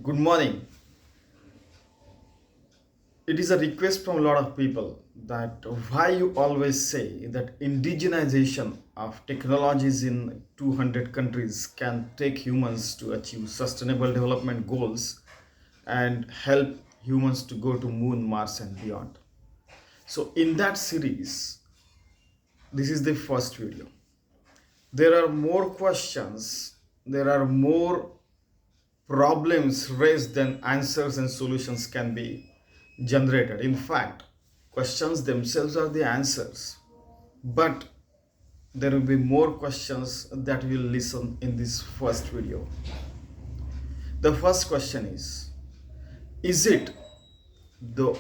Good morning. It is a request from a lot of people that why you always say that indigenization of technologies in 200 countries can take humans to achieve sustainable development goals and help humans to go to moon, Mars and beyond. So in that series, this is the first video. There are more questions, there are more problems raised than answers and solutions can be generated. In fact, questions themselves are the answers, but there will be more questions that will listen in this first video. The first question is it the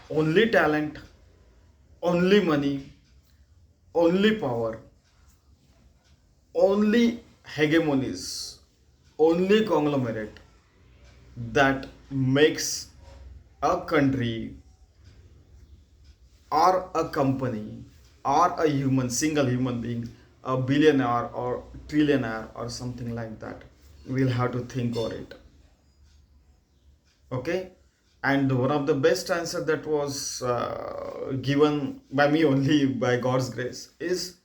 only talent, only money, only power, only hegemonies, only conglomerate that makes a country or a company or a single human being, a billionaire or trillionaire or something like that? We'll have to think over it. Okay? And one of the best answer that was given by me only by God's grace is,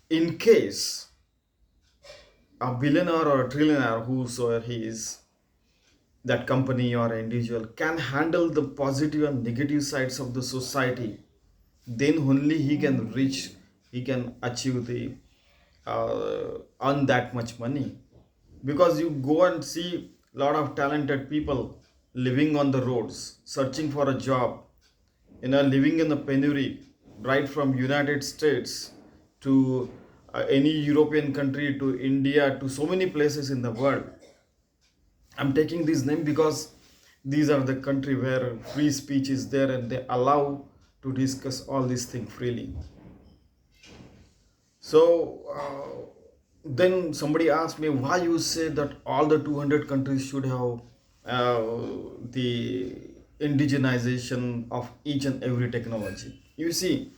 in case a billionaire or a trillionaire, whosoever he is, that company or individual can handle the positive and negative sides of the society, then only he can reach, he can achieve the earn that much money. Because you go and see a lot of talented people living on the roads searching for a job, living in the penury, right from United States to any European country to India to so many places in the world. I'm taking this name because these are the country where free speech is there and they allow to discuss all these things freely. So then somebody asked me why you say that all the 200 countries should have the indigenization of each and every technology. You see,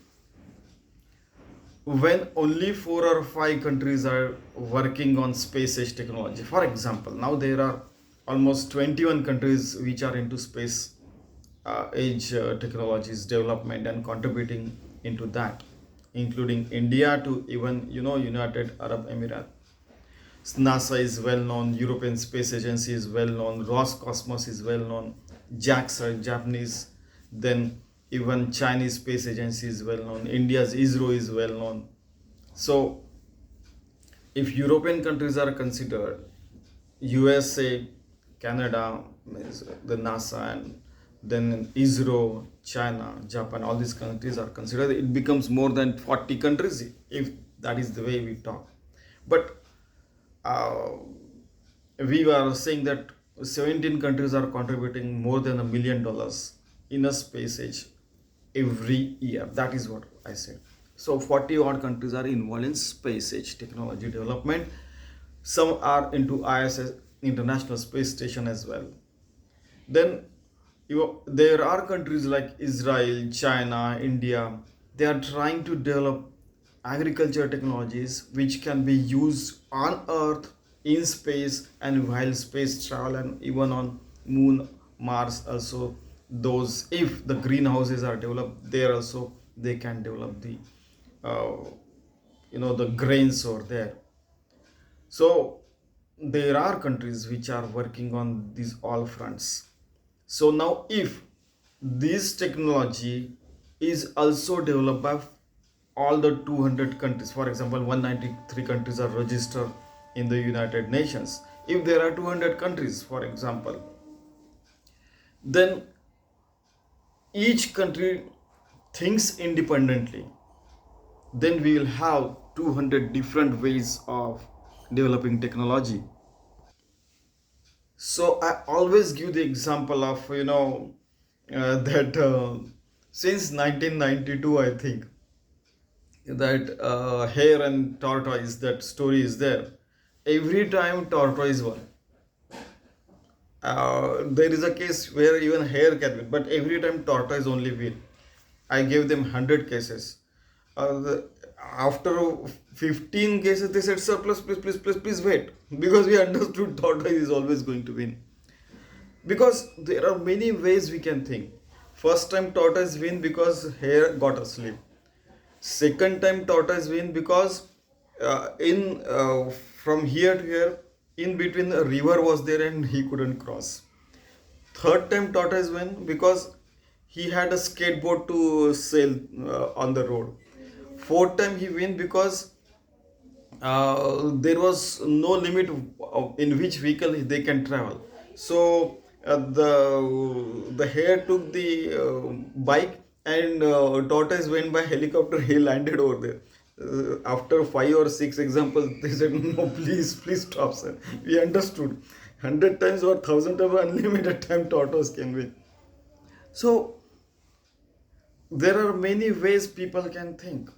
when only 4 or 5 countries are working on space age technology, for example, now there are almost 21 countries which are into space age technologies development and contributing into that, including India to even United Arab Emirates. NASA is well known, European Space Agency is well known, Roscosmos is well known, JAXA Japanese, then even Chinese Space Agency is well known, India's ISRO is well known. So if European countries are considered, USA, Canada, the NASA, and then ISRO, China, Japan, all these countries are considered, it becomes more than 40 countries if that is the way we talk. But uh, we were saying that 17 countries are contributing more than $1 million in a space age every year. That is what I said. So 40 odd countries are involved in space age technology development. Some are into ISS, International Space Station, as well. Then there are countries like Israel, China, India. They are trying to develop agriculture technologies which can be used on Earth, in space, and while space travel, and even on Moon, Mars. Also, those, if the greenhouses are developed there, also they can develop the uh, the grains over there. So there are countries which are working on these all fronts. So now if this technology is also developed by all the 200 countries, for example 193 countries are registered in the United Nations, if there are 200 countries for example, then each country thinks independently, then we will have 200 different ways of developing technology. So I always give the example of that since 1992 I think that hare and tortoise, that story is there. Every time tortoise won. There is a case where even hare can win, but every time tortoise only win. I gave them 100 cases. After 15 cases, they said, "Sir, please wait," because we understood tortoise is always going to win. because there are many ways we can think. First time tortoise win because hare got asleep. Second time tortoise win because in from here to here, in between a river was there and he couldn't cross. Third time tortoise win because he had a skateboard to sail on the road. Fourth time he win because there was no limit in which vehicle they can travel. So the hare took the bike, and tortoise went by helicopter. He landed over there. After 5 or 6 examples, they said, "No, please, please stop, sir. We understood. 100 times or 1,000 times, unlimited time tortoise can win." So there are many ways people can think,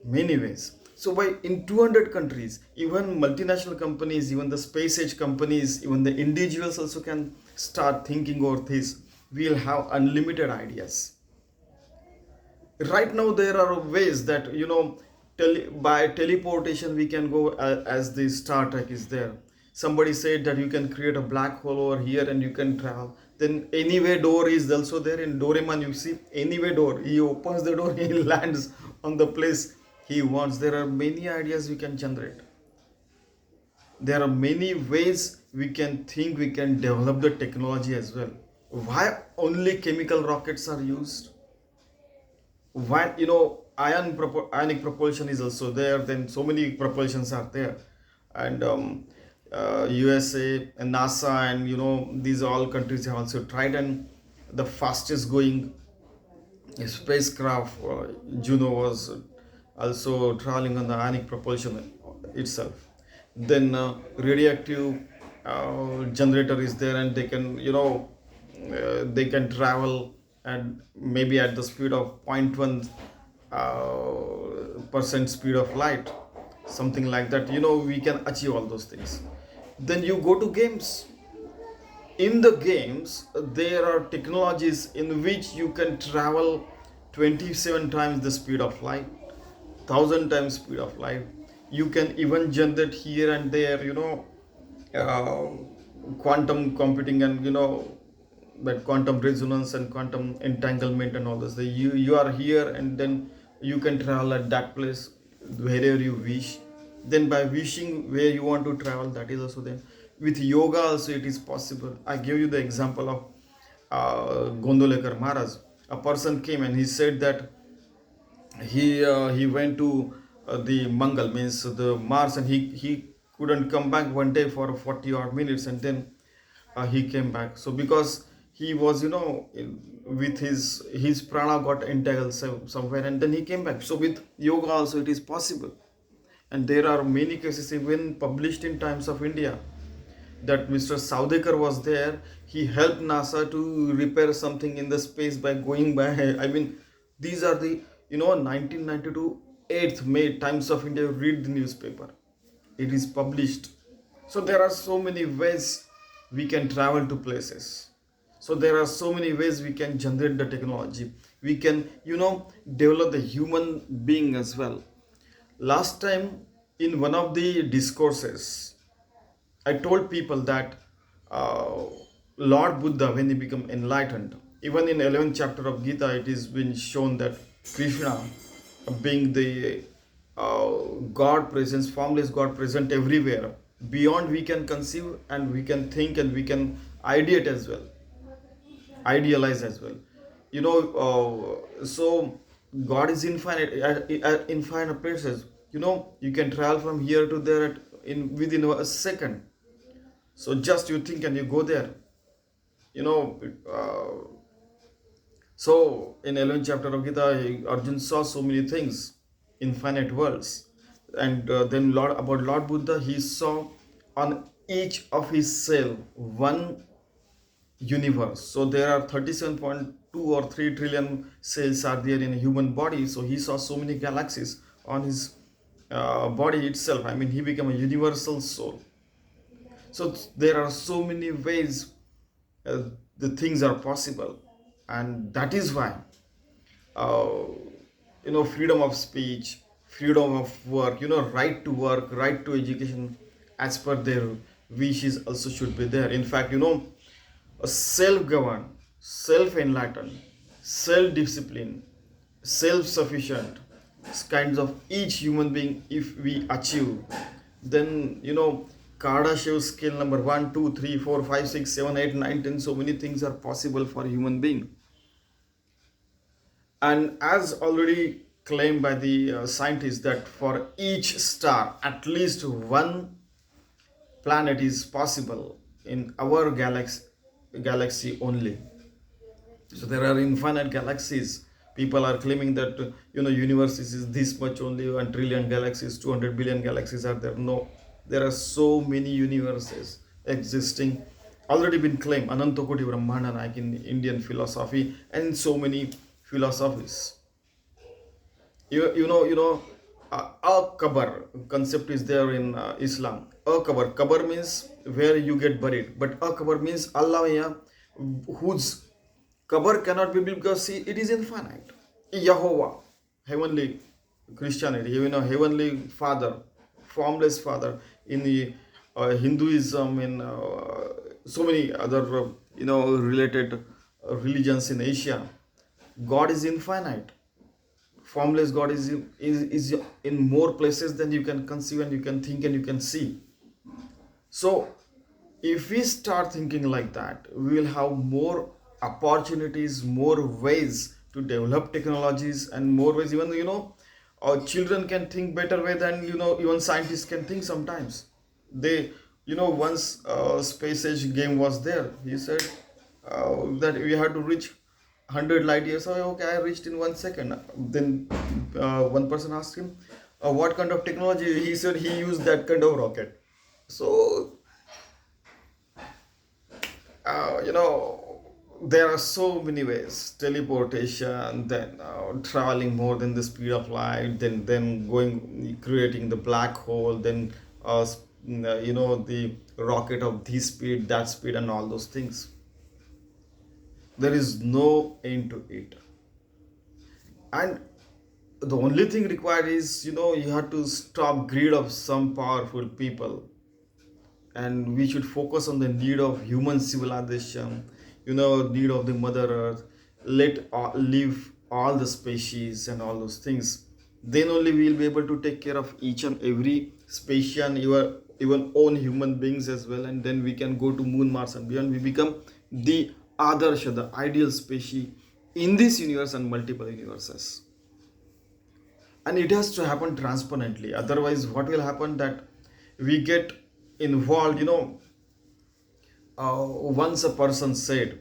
many ways. So by in 200 countries, even multinational companies, even the space age companies, even the individuals also can start thinking over this. We'll have unlimited ideas. Right now there are ways that, by teleportation we can go, as the Star Trek is there. Somebody said that you can create a black hole over here and you can travel. Then anyway door is also there in Doraemon. You see, anyway door, he opens the door, he lands on the place he wants. There are many ideas we can generate. There are many ways we can think, we can develop the technology as well. Why only chemical rockets are used? Why, ionic propulsion is also there. Then so many propulsions are there. And USA and NASA, and these all countries have also tried. And the fastest going spacecraft, Juno, was also traveling on the ionic propulsion itself. Then radioactive generator is there, and they can travel, and maybe at the speed of 0.1 percent speed of light, something like that. We can achieve all those things. Then you go to games. In the games, there are technologies in which you can travel 27 times the speed of light, 1,000 times speed of light. You can even generate here and there, uh, quantum computing, and that quantum resonance and quantum entanglement and all this. You are here, and then you can travel at that place wherever you wish. Then by wishing where you want to travel, that is also there. With yoga also it is possible. I give you the example of Gondolekar Maharaj. A person came and he said that he went to the Mangal, means the Mars, and he couldn't come back one day for 40 odd minutes, and then he came back. So because he was, with his prana got entangled somewhere, and then he came back. So with yoga also it is possible. And there are many cases even published in Times of India, that Mr. Saudekar was there. He helped NASA to repair something in the space by going by. I mean, these are the 1992 8th May, Times of India. Read the newspaper. It is published. So there are so many ways we can travel to places. So there are so many ways we can generate the technology. We can develop the human being as well. Last time in one of the discourses, I told people that Lord Buddha, when he became enlightened, even in 11th chapter of Gita, it is been shown that Krishna, being the God presence, formless God present everywhere, beyond we can conceive, and we can think, and we can ideate as well, idealize as well. So God is infinite, at infinite places. You can travel from here to there within a second. So just you think and you go there. You know, so in 11th chapter of Gita, Arjun saw so many things, infinite worlds, and then Lord Buddha, he saw on each of his cell one universe. So there are 37.2 or 3 trillion cells are there in a human body. So he saw so many galaxies on his body itself. I mean, he became a universal soul. So there are so many ways the things are possible, and that is why uh, freedom of speech, freedom of work, right to work, right to education, as per their wishes also should be there. In fact, self-governed, self-enlightened, self-disciplined, self-sufficient kinds of each human being, if we achieve, then Kardashev scale number 1, 2, 3, 4, 5, 6, 7, 8, 9, 10, so many things are possible for human being. And as already claimed by the scientists, that for each star at least one planet is possible in our galaxy only. So there are infinite galaxies. People are claiming that universe is this much only, 1 trillion galaxies, 200 billion galaxies are there. No, there are so many universes existing, already been claimed. Anantokoti Brahmanda, like in Indian philosophy and so many philosophies. A kabar concept is there in Islam. A kabar means where you get buried, but a kabar means Allah, whose kabar cannot be built because it is infinite. Jehovah, heavenly Christianity, heavenly father, formless father. In the Hinduism, in so many other related religions in Asia, God is infinite. Formless God is in more places than you can conceive and you can think and you can see. So if we start thinking like that, we will have more opportunities, more ways to develop technologies, and more ways. Even our children can think better way than even scientists can think sometimes. They once space age game was there. He said that we had to reach 100 light years. So okay, I reached in 1 second. Then one person asked him, what kind of technology? He said he used that kind of rocket. So there are so many ways: teleportation, then traveling more than the speed of light, then going creating the black hole, then the rocket of this speed, that speed, and all those things. There is no end to it. And the only thing required is you have to stop greed of some powerful people, and we should focus on the need of human civilization, need of the mother earth. Let live all the species and all those things. Then only we will be able to take care of each and every species and your even own human beings as well. And then we can go to moon, Mars, and beyond. We become the Adarsha, the ideal species in this universe and multiple universes. And it has to happen transparently. Otherwise, what will happen that we get involved. Once a person said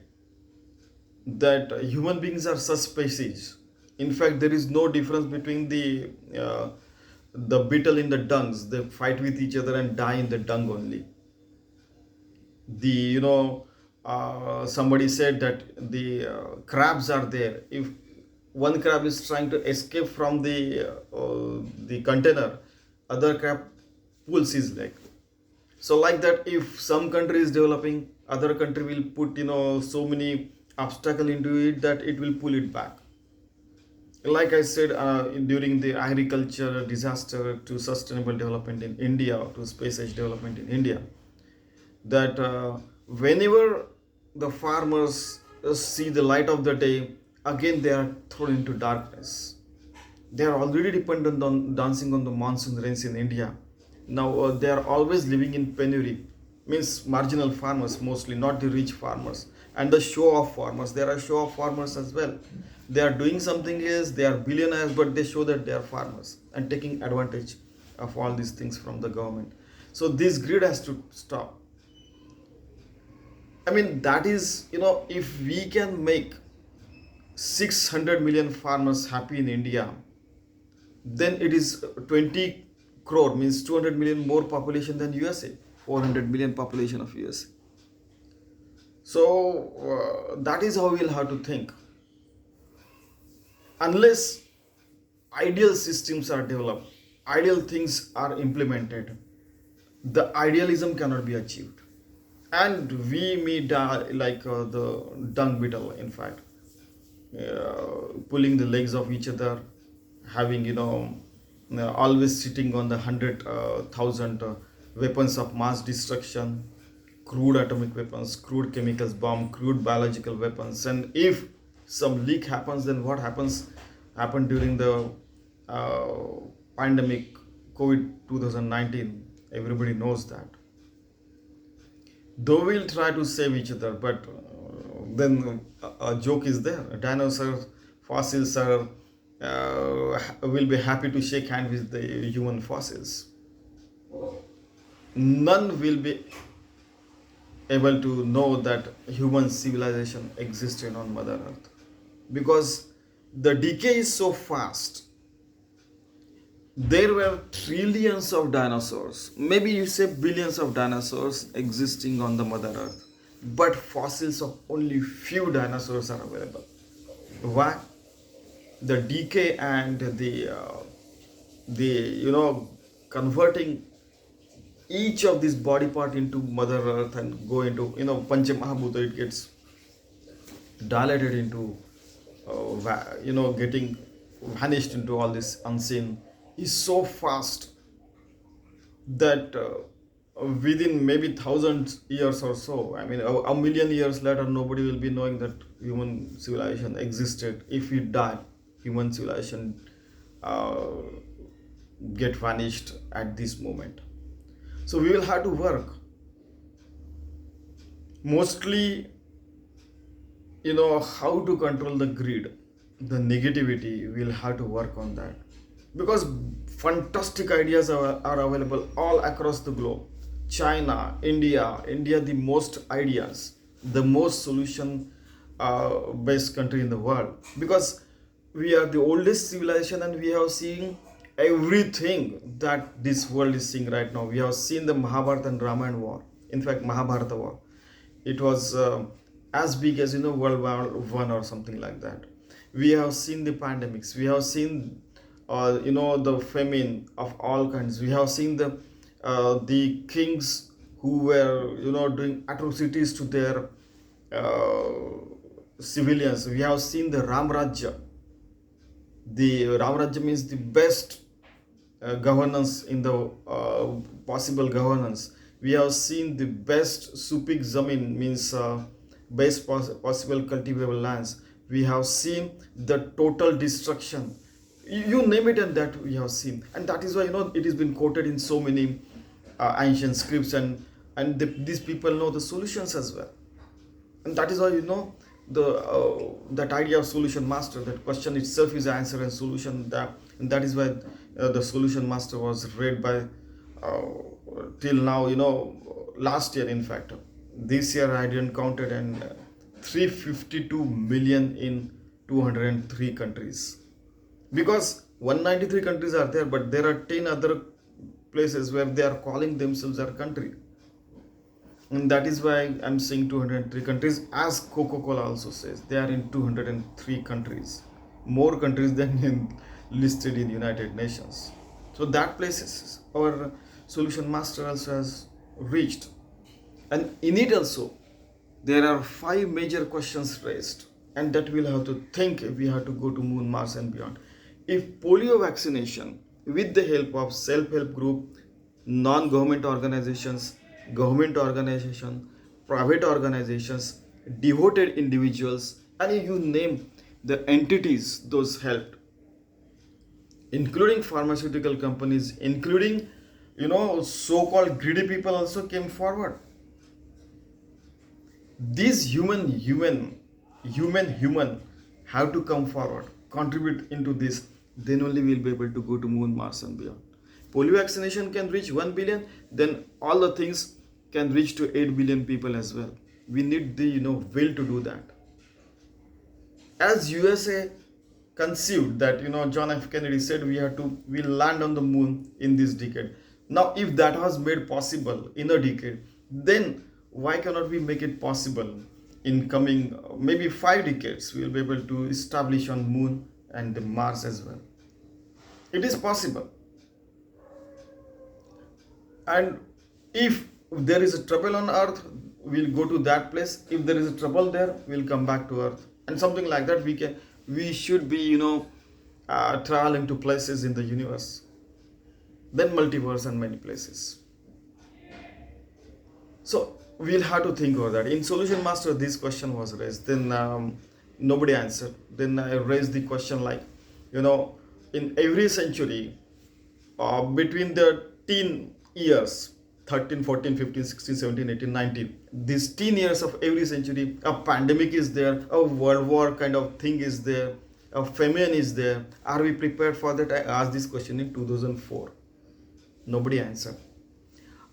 that human beings are such species. In fact, there is no difference between the beetle in the dungs. They fight with each other and die in the dung only. Somebody said that the crabs are there. If one crab is trying to escape from the container, other crab pulls his leg. So like that, if some country is developing, other country will put so many obstacle into it that it will pull it back. Like I said, during the agriculture disaster to sustainable development in India, to space age development in India, that whenever the farmers see the light of the day, again they are thrown into darkness. They are already dependent on dancing on the monsoon rains in India. Now they are always living in penury, means marginal farmers mostly, not the rich farmers. And the show off farmers, there are show off farmers as well. They are doing something else, they are billionaires, but they show that they are farmers and taking advantage of all these things from the government. So this greed has to stop. I mean, that is, if we can make 600 million farmers happy in India, then it is 20 crore, means 200 million more population than USA, 400 million population of USA. So that is how we'll have to think. Unless ideal systems are developed, ideal things are implemented, the idealism cannot be achieved. And we may die like the dung beetle, in fact, pulling the legs of each other, having always sitting on the 100,000 weapons of mass destruction, crude atomic weapons, crude chemicals bomb, crude biological weapons. And if some leak happens, then what happened during the uh, pandemic COVID 2019? Everybody knows that. Though we'll try to save each other, but then a joke is there. Dinosaurs, fossils are will be happy to shake hands with the human fossils. None will be able to know that human civilization existed on Mother Earth, because the decay is so fast. There were trillions of dinosaurs, maybe you say billions of dinosaurs existing on the Mother Earth, but fossils of only few dinosaurs are available. Why? The decay and the converting each of these body part into Mother Earth and go into Pancha Mahabhuta, it gets dilated into getting vanished into all this unseen, is so fast that within maybe thousands years or so, I mean a million years later, nobody will be knowing that human civilization existed. If we die, human civilization get vanished at this moment. So we will have to work mostly how to control the greed, the negativity. We'll have to work on that, because fantastic ideas are available all across the globe. China, India, the most ideas, the most solution based country in the world, because we are the oldest civilization and we have seen everything that this world is seeing right now. We have seen the Mahabharata and Ramayana war. In fact, Mahabharata war, it was as big as World War One or something like that. We have seen the pandemics. We have seen the famine of all kinds. We have seen the kings who were doing atrocities to their civilians. We have seen the Ram Rajya. The Ram Rajya means the best governance in the possible governance. We have seen the best Supik Zamin, means best possible cultivable lands. We have seen the total destruction. You name it, and that we have seen, and that is why it has been quoted in so many ancient scripts, and these people know the solutions as well. And that is why that idea of solution master, that question itself is answer and solution, and that is why the solution master was read by till now, last year, in fact this year I didn't count it, and 352 million in 203 countries, because 193 countries are there, but there are 10 other places where they are calling themselves a country. And that is why I'm saying 203 countries, as Coca-Cola also says, they are in 203 countries, more countries than listed in United Nations. So that places our solution master also has reached. And in it also, there are 5 major questions raised, and that we'll have to think if we have to go to Moon, Mars and beyond. If polio vaccination, with the help of self-help group, non-government organizations, government organizations, private organizations, devoted individuals, and you name the entities those helped, including pharmaceutical companies, including so-called greedy people also came forward. These human have to come forward, contribute into this, then only we'll be able to go to Moon, Mars and beyond. Polio vaccination can reach 1 billion, then all the things can reach to 8 billion people as well. We need the will to do that. As USA conceived that John F. Kennedy said we'll land on the moon in this decade. Now if that was made possible in a decade, then why cannot we make it possible in coming maybe 5 decades? We will be able to establish on Moon and the Mars as well. It is possible. And if there is a trouble on Earth, we'll go to that place. If there is a trouble there, we'll come back to Earth, and something like that. We should be traveling to places in the universe, then multiverse and many places. So we'll have to think over that. In Solution Master, this question was raised. Then nobody answered. Then I raised the question like, you know, in every century, between the teen years, 13, 14, 15, 16, 17, 18, 19, these teen years of every century, a pandemic is there, a world war kind of thing is there, a famine is there. Are we prepared for that? I asked this question in 2004. Nobody answered.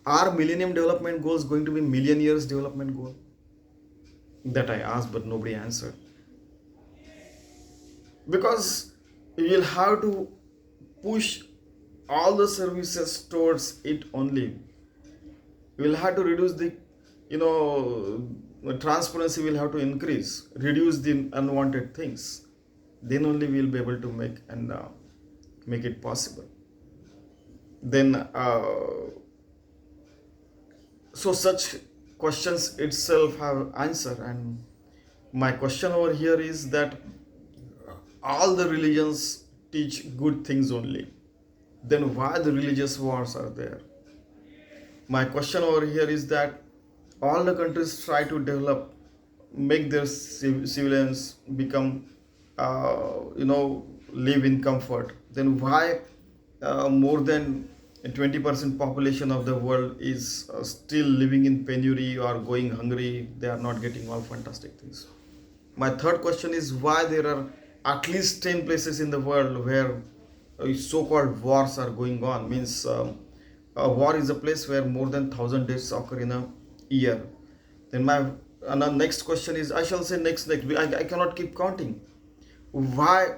Are Millennium Development Goals going to be million years development goal? That I asked, but nobody answered. Because we will have to push all the services towards it only. We will have to reduce the, transparency will have to increase, reduce the unwanted things. Then only we will be able to make it possible. Then, so such questions itself have answer. And my question over here is that all the religions teach good things only. Then why the religious wars are there? My question over here is that all the countries try to develop, make their civilians become, live in comfort. Then why more than 20% population of the world is still living in penury or going hungry? They are not getting all fantastic things. My third question is why there are at least 10 places in the world where so-called wars are going on. Means a war is a place where more than 1,000 deaths occur in a year. Then my next question is, I shall say next, I cannot keep counting. Why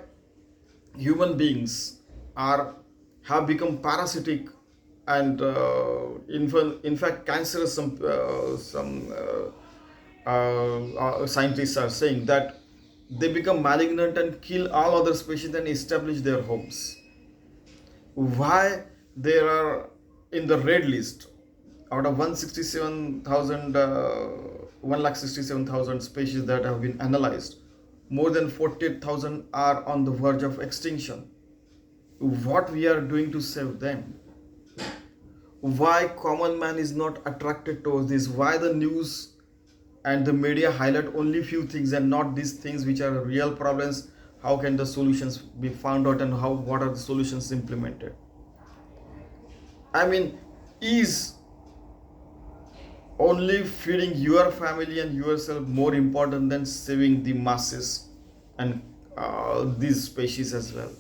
human beings have become parasitic and in fact cancerous? Some scientists are saying that they become malignant and kill all other species and establish their homes. Why there are in the red list out of 1,67,000 species that have been analyzed, more than 48,000 are on the verge of extinction. What we are doing to save them? Why common man is not attracted towards this? Why the news and the media highlight only few things and not these things which are real problems? How can the solutions be found out, and what are the solutions implemented? I mean, is only feeding your family and yourself more important than saving the masses and these species as well?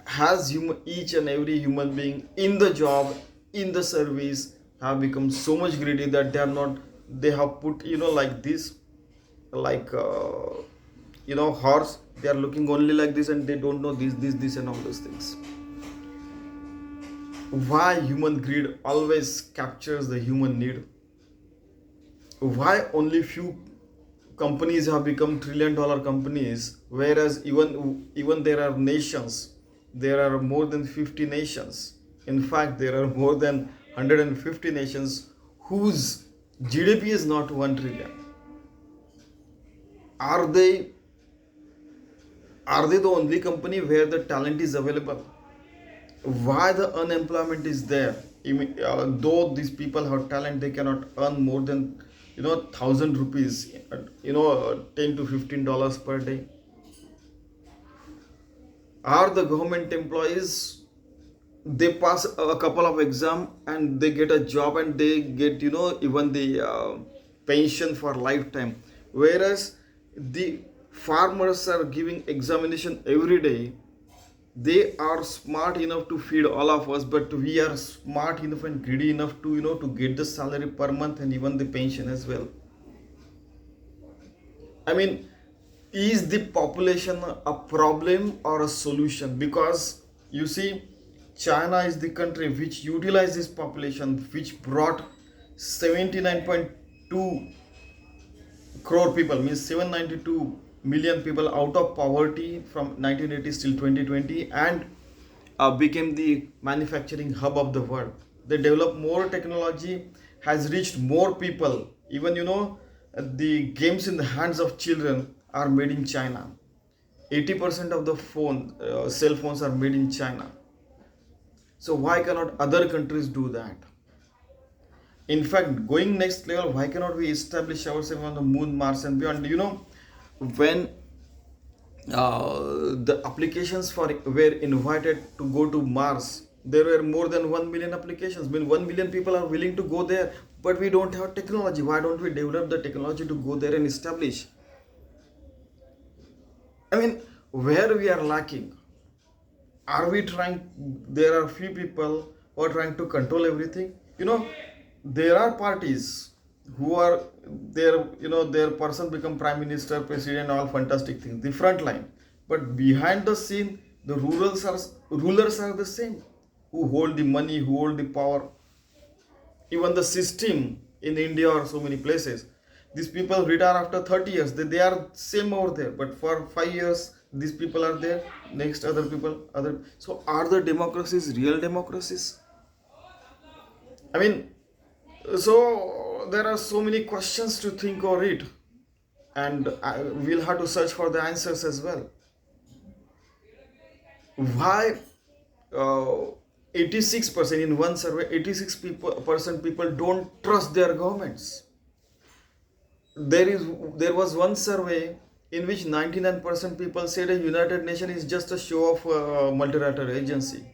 Has each and every human being in the job, in the service, have become so much greedy that they have put, like this, like, horse, they are looking only like this and they don't know this and all those things. Why human greed always captures the human need? Why only few companies have become trillion-dollar companies, whereas even there are nations, there are more than 50 nations. In fact, there are more than 150 nations whose GDP is not 1 trillion. Are they the only company where the talent is available? Why the unemployment is there? Though these people have talent, they cannot earn more than 1,000 rupees, $10 to $15 per day. Are the government employees, they pass a couple of exam and they get a job and they get even the pension for lifetime, whereas the farmers are giving examination every day. They are smart enough to feed all of us, but we are smart enough and greedy enough to to get the salary per month and even the pension as well. I mean, is the population a problem or a solution? Because you see, China is the country which utilizes population, which brought 79.2 crore people, means 792 million people out of poverty from 1980s till 2020, and became the manufacturing hub of the world. They developed more technology, has reached more people. Even the games in the hands of children are made in China. 80% of the cell phones are made in China. So why cannot other countries do that? In fact, going next level, why cannot we establish ourselves on the moon, Mars, and beyond? You know, when the applications for were invited to go to Mars, there were more than 1 million applications. I mean, 1 million people are willing to go there, but we don't have technology. Why don't we develop the technology to go there and establish? I mean, where we are lacking? Are we trying? There are few people who are trying to control everything. You know, there are parties who are there. You know, their person become prime minister, president, all fantastic things, the front line. But behind the scene, the rulers are the same, who hold the money, who hold the power. Even the system in India or so many places, these people retire after 30 years. They are same over there, but for 5 years these people are there, next other people other. So are the democracies real democracies? I mean, so there are so many questions to think or read, and we'll have to search for the answers as well. Why 86% in one survey, 86% people don't trust their governments? There was one survey in which 99% people said a United Nations is just a show of multilateral agency.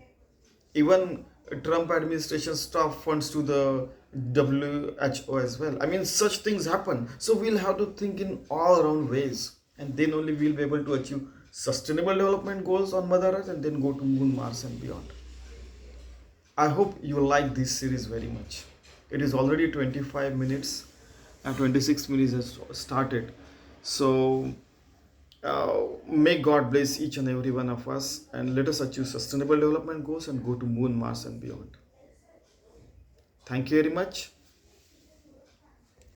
Even Trump administration stopped funds to the WHO as well. I mean, such things happen. So we'll have to think in all around ways, and then only we'll be able to achieve sustainable development goals on Mother Earth, and then go to Moon, Mars, and beyond. I hope you like this series very much. It is already 25 minutes, and 26 minutes has started. So may God bless each and every one of us, and let us achieve sustainable development goals and go to Moon, Mars, and beyond. Thank you very much.